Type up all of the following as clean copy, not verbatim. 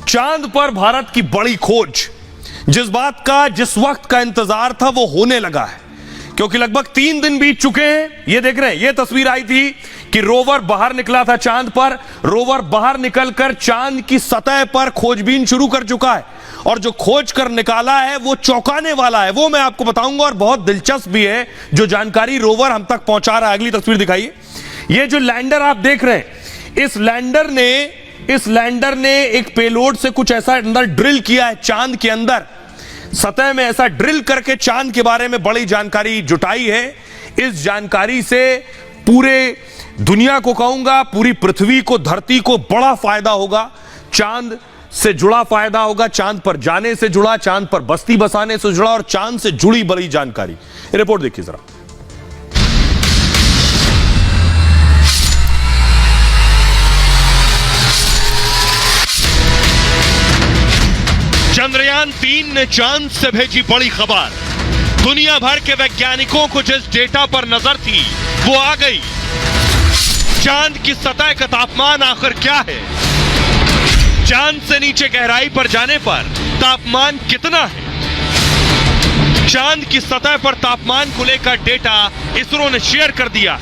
चांद पर भारत की बड़ी खोज, जिस बात का जिस वक्त का इंतजार था वो होने लगा है, क्योंकि लगभग 3 दिन बीत चुके हैं। ये देख रहे हैं, ये तस्वीर आई थी कि रोवर बाहर निकला था चांद पर। रोवर बाहर निकलकर चांद की सतह पर खोजबीन शुरू कर चुका है, और जो खोज कर निकाला है वो चौंकाने वाला है, वो मैं आपको बताऊंगा। और बहुत दिलचस्प भी है जो जानकारी रोवर हम तक पहुंचा रहा है। अगली तस्वीर दिखाइए। ये जो लैंडर आप देख रहे हैं, इस लैंडर ने एक पेलोड से कुछ ऐसा अंदर ड्रिल किया है, चांद के अंदर सतह में ऐसा ड्रिल करके चांद के बारे में बड़ी जानकारी जुटाई है। इस जानकारी से पूरे दुनिया को कहूंगा, पूरी पृथ्वी को, धरती को बड़ा फायदा होगा। चांद से जुड़ा फायदा होगा, चांद पर जाने से जुड़ा, चांद पर बस्ती बसाने से जुड़ा और चांद से जुड़ी बड़ी जानकारी। रिपोर्ट देखिए जरा। चंद्रयान 3 ने चांद से भेजी बड़ी खबर। दुनिया भर के वैज्ञानिकों को जिस डेटा पर नजर थी वो आ गई। चांद की सतह का तापमान आखिर क्या है? चांद से नीचे गहराई पर जाने पर तापमान कितना है? चांद की सतह पर तापमान को लेकर डेटा इसरो ने शेयर कर दिया।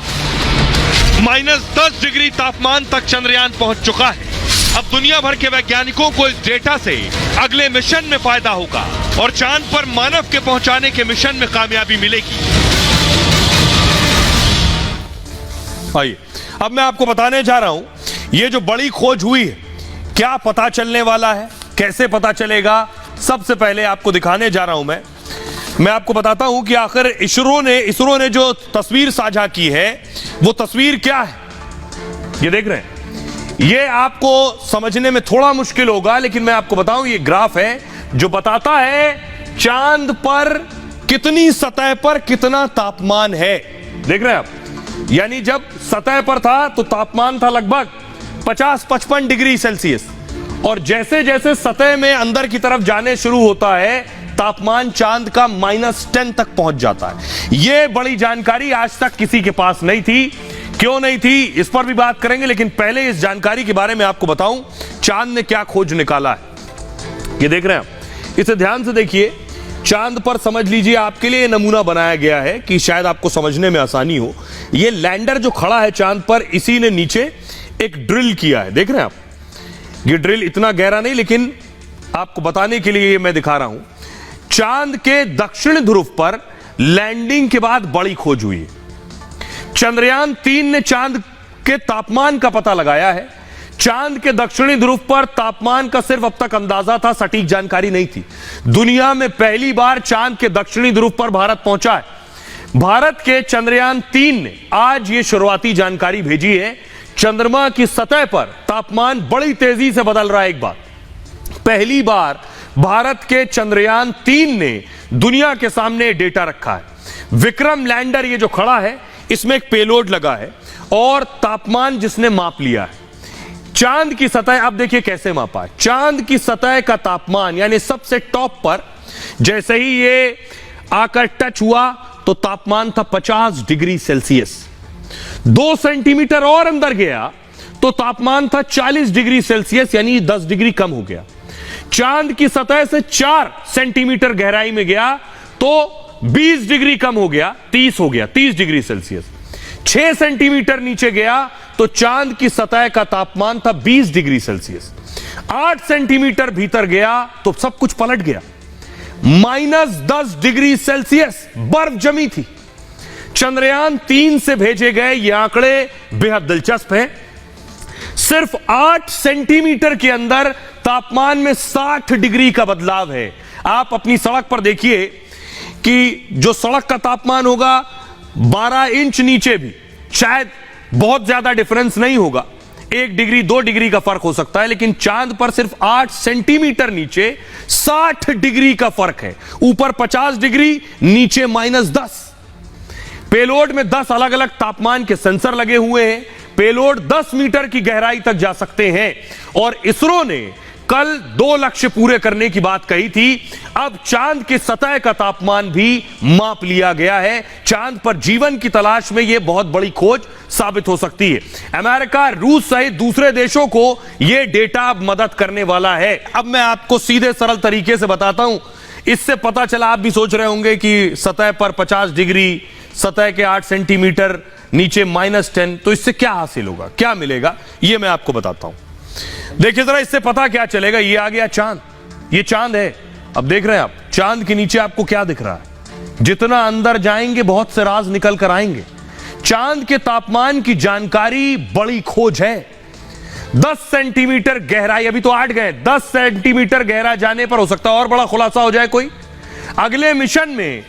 -10 डिग्री तापमान तक चंद्रयान पहुंच चुका है। अब दुनिया भर के वैज्ञानिकों को इस डेटा से अगले मिशन में फायदा होगा और चांद पर मानव के पहुंचाने के मिशन में कामयाबी मिलेगी। आइए, अब मैं आपको बताने जा रहा हूं, ये जो बड़ी खोज हुई है, क्या पता चलने वाला है, कैसे पता चलेगा। सबसे पहले आपको दिखाने जा रहा हूं मैं आपको बताता हूं कि आखिर इसरो ने जो तस्वीर साझा की है वो तस्वीर क्या है। ये देख रहे हैं, ये आपको समझने में थोड़ा मुश्किल होगा, लेकिन मैं आपको बताऊं, ये ग्राफ है जो बताता है चांद पर कितनी सतह पर कितना तापमान है। देख रहे हैं आप, यानी जब सतह पर था तो तापमान था लगभग 50-55 डिग्री सेल्सियस, और जैसे जैसे सतह में अंदर की तरफ जाने शुरू होता है तापमान चांद का -10 तक पहुंच जाता है। यह बड़ी जानकारी आज तक किसी के पास नहीं थी। क्यों नहीं थी, इस पर भी बात करेंगे, लेकिन पहले इस जानकारी के बारे में आपको बताऊं चांद ने क्या खोज निकाला है। ये देख रहे हैं आप, इसे ध्यान से देखिए। चांद पर समझ लीजिए, आपके लिए नमूना बनाया गया है कि शायद आपको समझने में आसानी हो। ये लैंडर जो खड़ा है चांद पर, इसी ने नीचे एक ड्रिल किया है। देख रहे हैं आप, ये ड्रिल इतना गहरा नहीं, लेकिन आपको बताने के लिए मैं दिखा रहा हूं। चांद के दक्षिण ध्रुव पर लैंडिंग के बाद बड़ी खोज हुई है। चंद्रयान 3 ने चांद के तापमान का पता लगाया है। चांद के दक्षिणी ध्रुव पर तापमान का सिर्फ अब तक अंदाजा था, सटीक जानकारी नहीं थी। दुनिया में पहली बार चांद के दक्षिणी ध्रुव पर भारत पहुंचा है। भारत के चंद्रयान 3 ने आज यह शुरुआती जानकारी भेजी है। चंद्रमा की सतह पर तापमान बड़ी तेजी से बदल रहा है। एक बात, पहली बार भारत के चंद्रयान 3 ने दुनिया के सामने डेटा रखा है। विक्रम लैंडर ये जो खड़ा है, इसमें एक पेलोड लगा है और तापमान जिसने माप लिया है चांद की सतह। अब देखिए कैसे मापा है। चांद की सतह का तापमान, यानी सबसे टॉप पर जैसे ही ये आकर टच हुआ तो तापमान था 50 डिग्री सेल्सियस। 2 सेंटीमीटर और अंदर गया तो तापमान था 40 डिग्री सेल्सियस, यानी 10 डिग्री कम हो गया। चांद की सतह से 4 सेंटीमीटर गहराई में गया तो 20 डिग्री कम हो गया, 30 हो गया, 30 डिग्री सेल्सियस। 6 सेंटीमीटर नीचे गया तो चांद की सतह का तापमान था 20 डिग्री सेल्सियस। 8 सेंटीमीटर भीतर गया तो सब कुछ पलट गया, -10 डिग्री सेल्सियस बर्फ जमी थी। चंद्रयान 3 से भेजे गए ये आंकड़े बेहद दिलचस्प हैं। सिर्फ 8 सेंटीमीटर के अंदर तापमान में 60 डिग्री का बदलाव है। आप अपनी सड़क पर देखिए कि जो सड़क का तापमान होगा 12 इंच नीचे भी शायद बहुत ज्यादा डिफरेंस नहीं होगा, 1 डिग्री 2 डिग्री का फर्क हो सकता है, लेकिन चांद पर सिर्फ 8 सेंटीमीटर नीचे 60 डिग्री का फर्क है। ऊपर 50 डिग्री, नीचे -10। पेलोड में 10 अलग अलग तापमान के सेंसर लगे हुए हैं। पेलोड 10 मीटर की गहराई तक जा सकते हैं और इसरो ने कल 2 लक्ष्य पूरे करने की बात कही थी, अब चांद की सतह का तापमान भी माप लिया गया है। चांद पर जीवन की तलाश में यह बहुत बड़ी खोज साबित हो सकती है। अमेरिका, रूस सहित दूसरे देशों को यह डेटा अब मदद करने वाला है। अब मैं आपको सीधे सरल तरीके से बताता हूं। इससे पता चला, आप भी सोच रहे होंगे कि सतह पर 50 डिग्री, सतह के 8 सेंटीमीटर नीचे -10, तो इससे क्या हासिल होगा, क्या मिलेगा, यह मैं आपको बताता हूं। देखिए जरा, इससे पता क्या चलेगा। ये आ गया चांद, ये चांद है। अब देख रहे हैं आप, चांद के नीचे आपको क्या दिख रहा है। जितना अंदर जाएंगे बहुत से राज निकल कर आएंगे। चांद के तापमान की जानकारी बड़ी खोज है। 10 सेंटीमीटर गहराई, अभी तो 8 गए, 10 सेंटीमीटर गहरा जाने पर हो सकता है और बड़ा खुलासा हो जाए कोई। अगले मिशन में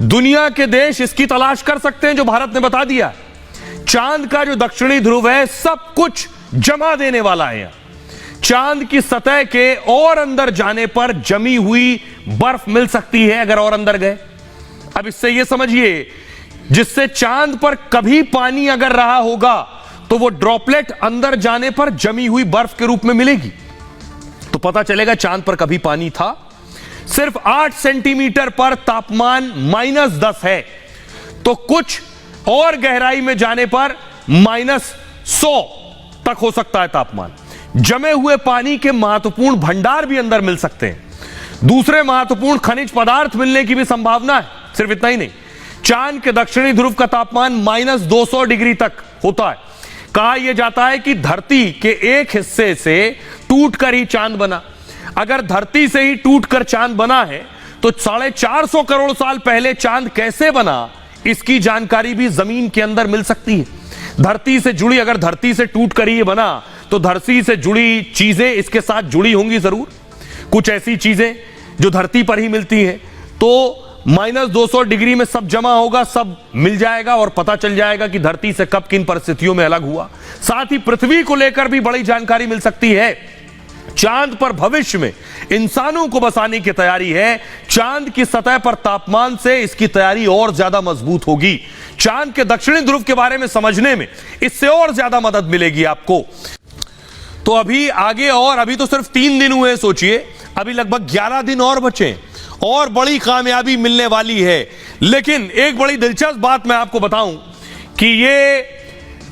दुनिया के देश इसकी तलाश कर सकते हैं, जो भारत ने बता दिया। चांद का जो दक्षिणी ध्रुव है, सब कुछ जमा देने वाला है। चांद की सतह के और अंदर जाने पर जमी हुई बर्फ मिल सकती है अगर और अंदर गए। अब इससे यह समझिए, जिससे चांद पर कभी पानी अगर रहा होगा तो वो ड्रॉपलेट अंदर जाने पर जमी हुई बर्फ के रूप में मिलेगी। तो पता चलेगा चांद पर कभी पानी था। सिर्फ 8 सेंटीमीटर पर तापमान -10 है, तो कुछ और गहराई में जाने पर -100 तक हो सकता है तापमान। जमे हुए पानी के महत्वपूर्ण भंडार भी अंदर मिल सकते हैं। दूसरे महत्वपूर्ण खनिज पदार्थ मिलने की भी संभावना है। सिर्फ इतना ही नहीं, चांद के दक्षिणी ध्रुव का तापमान -200 डिग्री तक होता है। कहा यह जाता है कि धरती के एक हिस्से से टूटकर ही चांद बना। अगर धरती से ही टूटकर चांद बना है तो 450 करोड़ साल पहले चांद कैसे बना, इसकी जानकारी भी जमीन के अंदर मिल सकती है। धरती से जुड़ी, अगर धरती से टूटकर ही बना तो धरती से जुड़ी चीजें इसके साथ जुड़ी होंगी जरूर। कुछ ऐसी चीजें जो धरती पर ही मिलती हैं, तो -200 डिग्री में सब जमा होगा, सब मिल जाएगा और पता चल जाएगा कि धरती से कब किन परिस्थितियों में अलग हुआ। साथ ही पृथ्वी को लेकर भी बड़ी जानकारी मिल सकती है। चांद पर भविष्य में इंसानों को बसाने की तैयारी है। चांद की सतह पर तापमान से इसकी तैयारी और ज्यादा मजबूत होगी। चांद के दक्षिणी ध्रुव के बारे में समझने में इससे और ज्यादा मदद मिलेगी आपको। तो अभी आगे, और अभी तो सिर्फ 3 दिन हुए, सोचिए अभी लगभग 11 दिन और बचे और बड़ी कामयाबी मिलने वाली है। लेकिन एक बड़ी दिलचस्प बात मैं आपको बताऊं कि ये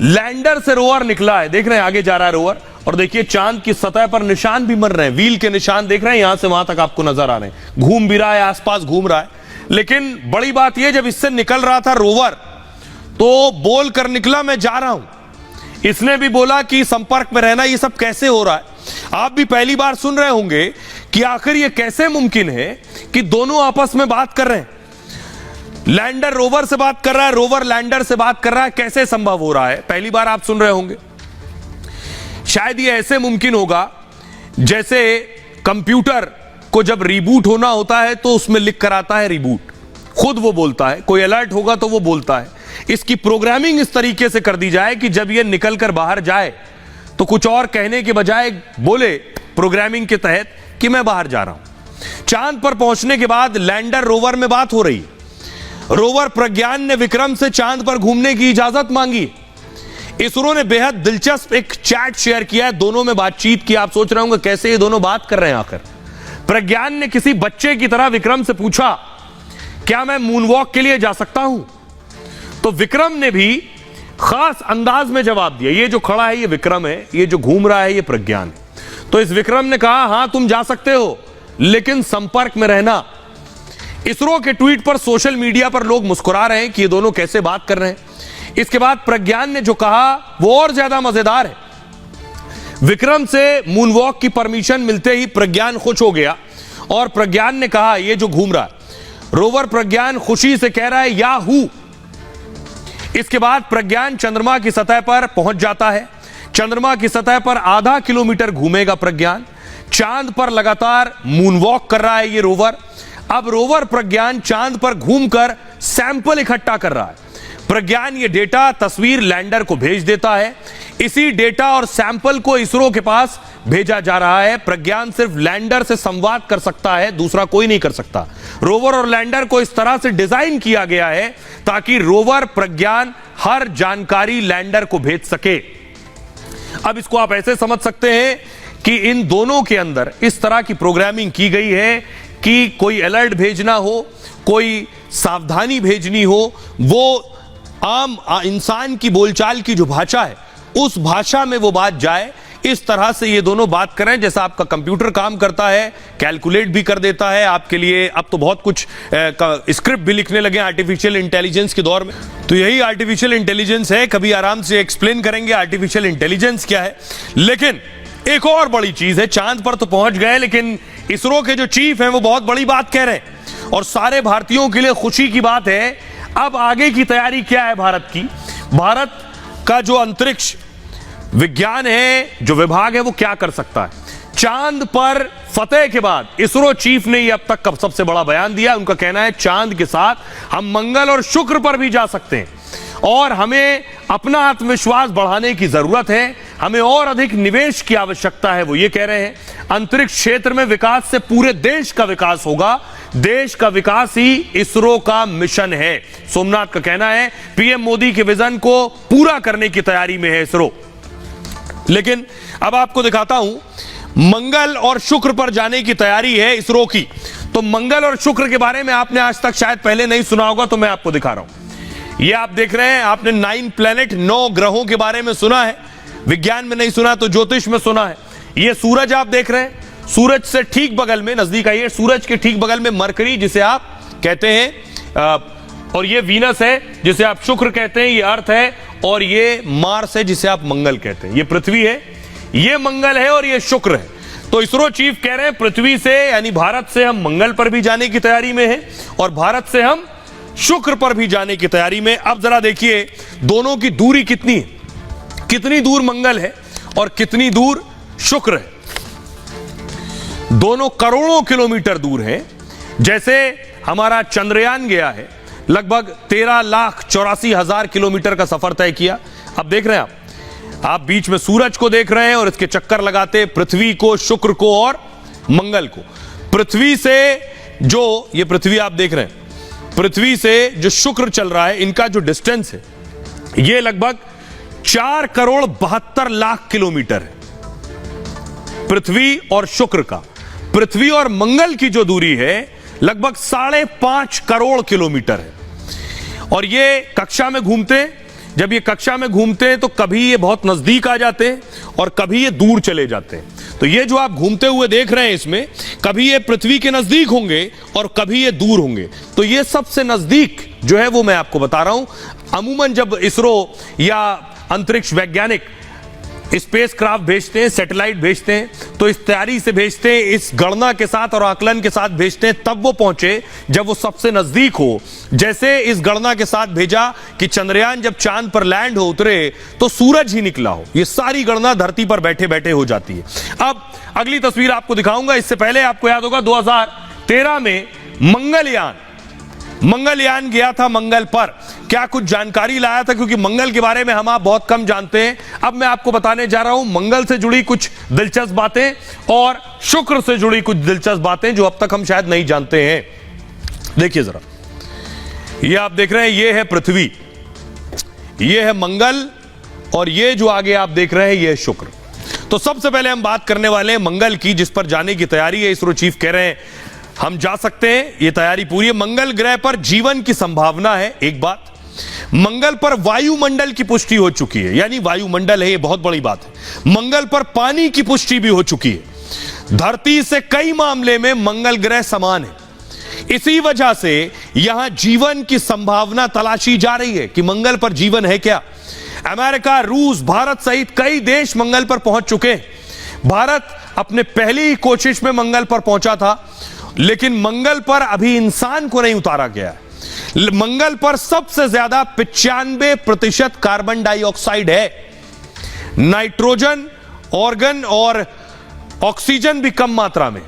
लैंडर से रोवर निकला है। देख रहे हैं आगे जा रहा है रोवर, और देखिए चांद की सतह पर निशान भी मर रहे हैं। व्हील के निशान देख रहे हैं, यहां से वहां तक आपको नजर आ रहे हैं। घूम भी रहा है, आसपास घूम रहा है। लेकिन बड़ी बात यह, जब इससे निकल रहा था रोवर, तो बोल कर निकला मैं जा रहा हूं। इसने भी बोला कि संपर्क में रहना। ये सब कैसे हो रहा है, आप भी पहली बार सुन रहे होंगे कि आखिर ये कैसे मुमकिन है कि दोनों आपस में बात कर रहे हैं। लैंडर रोवर से बात कर रहा है, रोवर लैंडर से बात कर रहा है। कैसे संभव हो रहा है, पहली बार आप सुन रहे होंगे। शायद ये ऐसे मुमकिन होगा जैसे कंप्यूटर को जब रिबूट होना होता है तो उसमें लिख कर आता है रिबूट, खुद वो बोलता है। कोई अलर्ट होगा तो वो बोलता है। इसकी प्रोग्रामिंग इस तरीके से कर दी जाए कि जब ये निकलकर बाहर जाए तो कुछ और कहने के बजाय बोले प्रोग्रामिंग के तहत कि मैं बाहर जा रहा हूं। चांद पर पहुंचने के बाद लैंडर रोवर में बात हो रही है। रोवर प्रज्ञान ने विक्रम से चांद पर घूमने की इजाजत मांगी। इसरो ने बेहद दिलचस्प एक चैट शेयर किया है, दोनों में बातचीत की। आप सोच रहे होंगे कैसे ये दोनों बात कर रहे हैं। आखिर प्रज्ञान ने किसी बच्चे की तरह विक्रम से पूछा, क्या मैं मूनवॉक के लिए जा सकता हूं? तो विक्रम ने भी खास अंदाज में जवाब दिया। ये जो खड़ा है ये विक्रम है, ये जो घूम रहा है ये प्रज्ञान है। तो इस विक्रम ने कहा, हां तुम जा सकते हो, लेकिन संपर्क में रहना। इसरो के ट्वीट पर सोशल मीडिया पर लोग मुस्कुरा रहे हैं कि ये दोनों कैसे बात कर रहे हैं। इसके बाद प्रज्ञान ने जो कहा वो और ज्यादा मजेदार है। विक्रम से मूनवॉक की परमिशन मिलते ही प्रज्ञान खुश हो गया और प्रज्ञान ने कहा, ये जो घूम रहा है रोवर, प्रज्ञान खुशी से कह रहा है याहू। इसके बाद प्रज्ञान चंद्रमा की सतह पर पहुंच जाता है। चंद्रमा की सतह पर आधा किलोमीटर घूमेगा प्रज्ञान। चांद पर लगातार मूनवॉक कर रहा है ये रोवर। अब रोवर प्रज्ञान चांद पर घूमकर सैंपल इकट्ठा कर रहा है। प्रज्ञान ये डेटा, तस्वीर लैंडर को भेज देता है। इसी डेटा और सैंपल को इसरो के पास भेजा जा रहा है। प्रज्ञान सिर्फ लैंडर से संवाद कर सकता है, दूसरा कोई नहीं कर सकता। रोवर और लैंडर को इस तरह से डिजाइन किया गया है ताकि रोवर प्रज्ञान हर जानकारी लैंडर को भेज सके। अब इसको आप ऐसे समझ सकते हैं कि इन दोनों के अंदर इस तरह की प्रोग्रामिंग की गई है कि कोई अलर्ट भेजना हो, कोई सावधानी भेजनी हो, वो आम इंसान की बोलचाल की जो भाषा है उस भाषा में वो बात जाए, इस तरह से ये दोनों बात करें जैसा आपका कंप्यूटर काम करता है, कैलकुलेट भी कर देता है आपके लिए। अब तो बहुत कुछ स्क्रिप्ट भी लिखने लगे आर्टिफिशियल इंटेलिजेंस के दौर में, तो यही आर्टिफिशियल इंटेलिजेंस है। कभी आराम से एक्सप्लेन करेंगे आर्टिफिशियल इंटेलिजेंस क्या है। लेकिन एक और बड़ी चीज है, चांद पर तो पहुंच गए लेकिन इसरो के जो चीफ हैं वो बहुत बड़ी बात कह रहे हैं और सारे भारतीयों के लिए खुशी की बात है। अब आगे की तैयारी क्या है भारत की, भारत का जो अंतरिक्ष विज्ञान है, जो विभाग है, वो क्या कर सकता है। चांद पर फतेह के बाद इसरो चीफ ने ये अब तक का सबसे बड़ा बयान दिया। उनका कहना है चांद के साथ हम मंगल और शुक्र पर भी जा सकते हैं और हमें अपना आत्मविश्वास बढ़ाने की जरूरत है, हमें और अधिक निवेश की आवश्यकता है। वो ये कह रहे हैं अंतरिक्ष क्षेत्र में विकास से पूरे देश का विकास होगा, देश का विकास ही इसरो का मिशन है। सोमनाथ का कहना है पीएम मोदी के विजन को पूरा करने की तैयारी में है इसरो। लेकिन अब आपको दिखाता हूं मंगल और शुक्र पर जाने की तैयारी है इसरो की। तो मंगल और शुक्र के बारे में आपने आज तक शायद पहले नहीं सुना होगा, तो मैं आपको दिखा रहा हूं। ये आप देख रहे हैं, आपने 9 प्लैनेट 9 ग्रहों के बारे में सुना है, विज्ञान में नहीं सुना तो ज्योतिष में सुना है। ये सूरज आप देख रहे हैं, सूरज से ठीक बगल में, नजदीक आइए, सूरज के ठीक बगल में मरकरी जिसे आप कहते हैं, और ये वीनस है जिसे आप शुक्र कहते हैं, ये अर्थ है, और ये मार्स है जिसे आप मंगल कहते हैं। ये पृथ्वी है, ये मंगल है और ये शुक्र है। तो इसरो चीफ कह रहे हैं पृथ्वी से यानी भारत से हम मंगल पर भी जाने की तैयारी में हैं और भारत से हम शुक्र पर भी जाने की तैयारी में। अब जरा देखिए दोनों की दूरी कितनी है, कितनी दूर मंगल है और कितनी दूर शुक्र है। दोनों करोड़ों किलोमीटर दूर है। जैसे हमारा चंद्रयान गया है, लगभग 13,84,000 किलोमीटर का सफर तय किया। अब देख रहे हैं आप बीच में सूरज को देख रहे हैं और इसके चक्कर लगाते पृथ्वी को, शुक्र को और मंगल को। पृथ्वी से जो ये पृथ्वी आप देख रहे हैं, पृथ्वी से जो शुक्र चल रहा है, इनका जो डिस्टेंस है ये लगभग 4,72,00,000 किलोमीटर है पृथ्वी और शुक्र का। पृथ्वी और मंगल की जो दूरी है लगभग 5.5 करोड़ किलोमीटर है। और ये कक्षा में घूमते हैं, जब ये कक्षा में घूमते हैं तो कभी ये बहुत नजदीक आ जाते हैं और कभी ये दूर चले जाते हैं। तो ये जो आप घूमते हुए देख रहे हैं, इसमें कभी ये पृथ्वी के नजदीक होंगे और कभी ये दूर होंगे। तो ये सबसे नजदीक जो है वो मैं आपको बता रहा हूं। अमूमन जब इसरो या अंतरिक्ष वैज्ञानिक स्पेस क्राफ्ट भेजते हैं, सैटेलाइट भेजते हैं, तो इस तैयारी से भेजते हैं, इस गणना के साथ और आकलन के साथ भेजते हैं, तब वो पहुंचे जब वो सबसे नजदीक हो। जैसे इस गणना के साथ भेजा कि चंद्रयान जब चांद पर लैंड हो, उतरे तो सूरज ही निकला हो। ये सारी गणना धरती पर बैठे बैठे हो जाती है। अब अगली तस्वीर आपको दिखाऊंगा। इससे पहले आपको याद होगा 2013 में मंगलयान गया था मंगल पर। क्या कुछ जानकारी लाया था, क्योंकि मंगल के बारे में हम आप बहुत कम जानते हैं। अब मैं आपको बताने जा रहा हूं मंगल से जुड़ी कुछ दिलचस्प बातें और शुक्र से जुड़ी कुछ दिलचस्प बातें जो अब तक हम शायद नहीं जानते हैं। देखिए जरा, ये आप देख रहे हैं, ये है पृथ्वी, ये है मंगल और ये जो आगे आप देख रहे हैं ये है शुक्र। तो सबसे पहले हम बात करने वाले हैं मंगल की, जिस पर जाने की तैयारी है। इसरो चीफ कह रहे हैं हम जा सकते हैं, ये तैयारी पूरी है। मंगल ग्रह पर जीवन की संभावना है। एक बात, मंगल पर वायुमंडल की पुष्टि हो चुकी है, यानी वायुमंडल है, ये बहुत बड़ी बात है। मंगल पर पानी की पुष्टि भी हो चुकी है। धरती से कई मामले में मंगल ग्रह समान है। इसी वजह से यहां जीवन की संभावना तलाशी जा रही है कि मंगल पर जीवन है क्या। अमेरिका, रूस, भारत सहित कई देश मंगल पर पहुंच चुके हैं। भारत अपने पहली कोशिश में मंगल पर पहुंचा था, लेकिन मंगल पर अभी इंसान को नहीं उतारा गया है। मंगल पर सबसे ज्यादा 95% कार्बन डाइऑक्साइड है। नाइट्रोजन, ऑर्गन और ऑक्सीजन भी कम मात्रा में।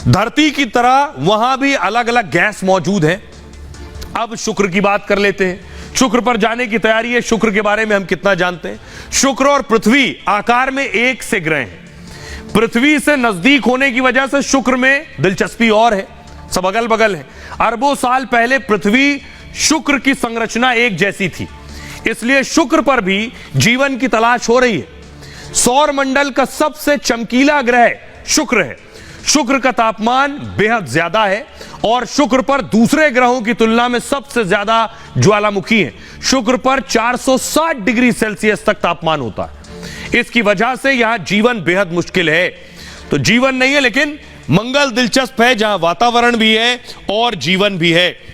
धरती की तरह वहां भी अलग अलग गैस मौजूद है। अब शुक्र की बात कर लेते हैं। शुक्र पर जाने की तैयारी है। शुक्र के बारे में हम कितना जानते हैं? शुक्र और पृथ्वी आकार में एक से ग्रह हैं। पृथ्वी से नजदीक होने की वजह से शुक्र में दिलचस्पी और है, सब अगल बगल है। अरबों साल पहले पृथ्वी शुक्र की संरचना एक जैसी थी, इसलिए शुक्र पर भी जीवन की तलाश हो रही है। सौर मंडल का सबसे चमकीला ग्रह शुक्र है। शुक्र का तापमान बेहद ज्यादा है और शुक्र पर दूसरे ग्रहों की तुलना में सबसे ज्यादा ज्वालामुखी है। शुक्र पर 460 डिग्री सेल्सियस तक तापमान होता है। इसकी वजह से यहां जीवन बेहद मुश्किल है। तो जीवन नहीं है, लेकिन मंगल दिलचस्प है, जहां वातावरण भी है और जीवन भी है।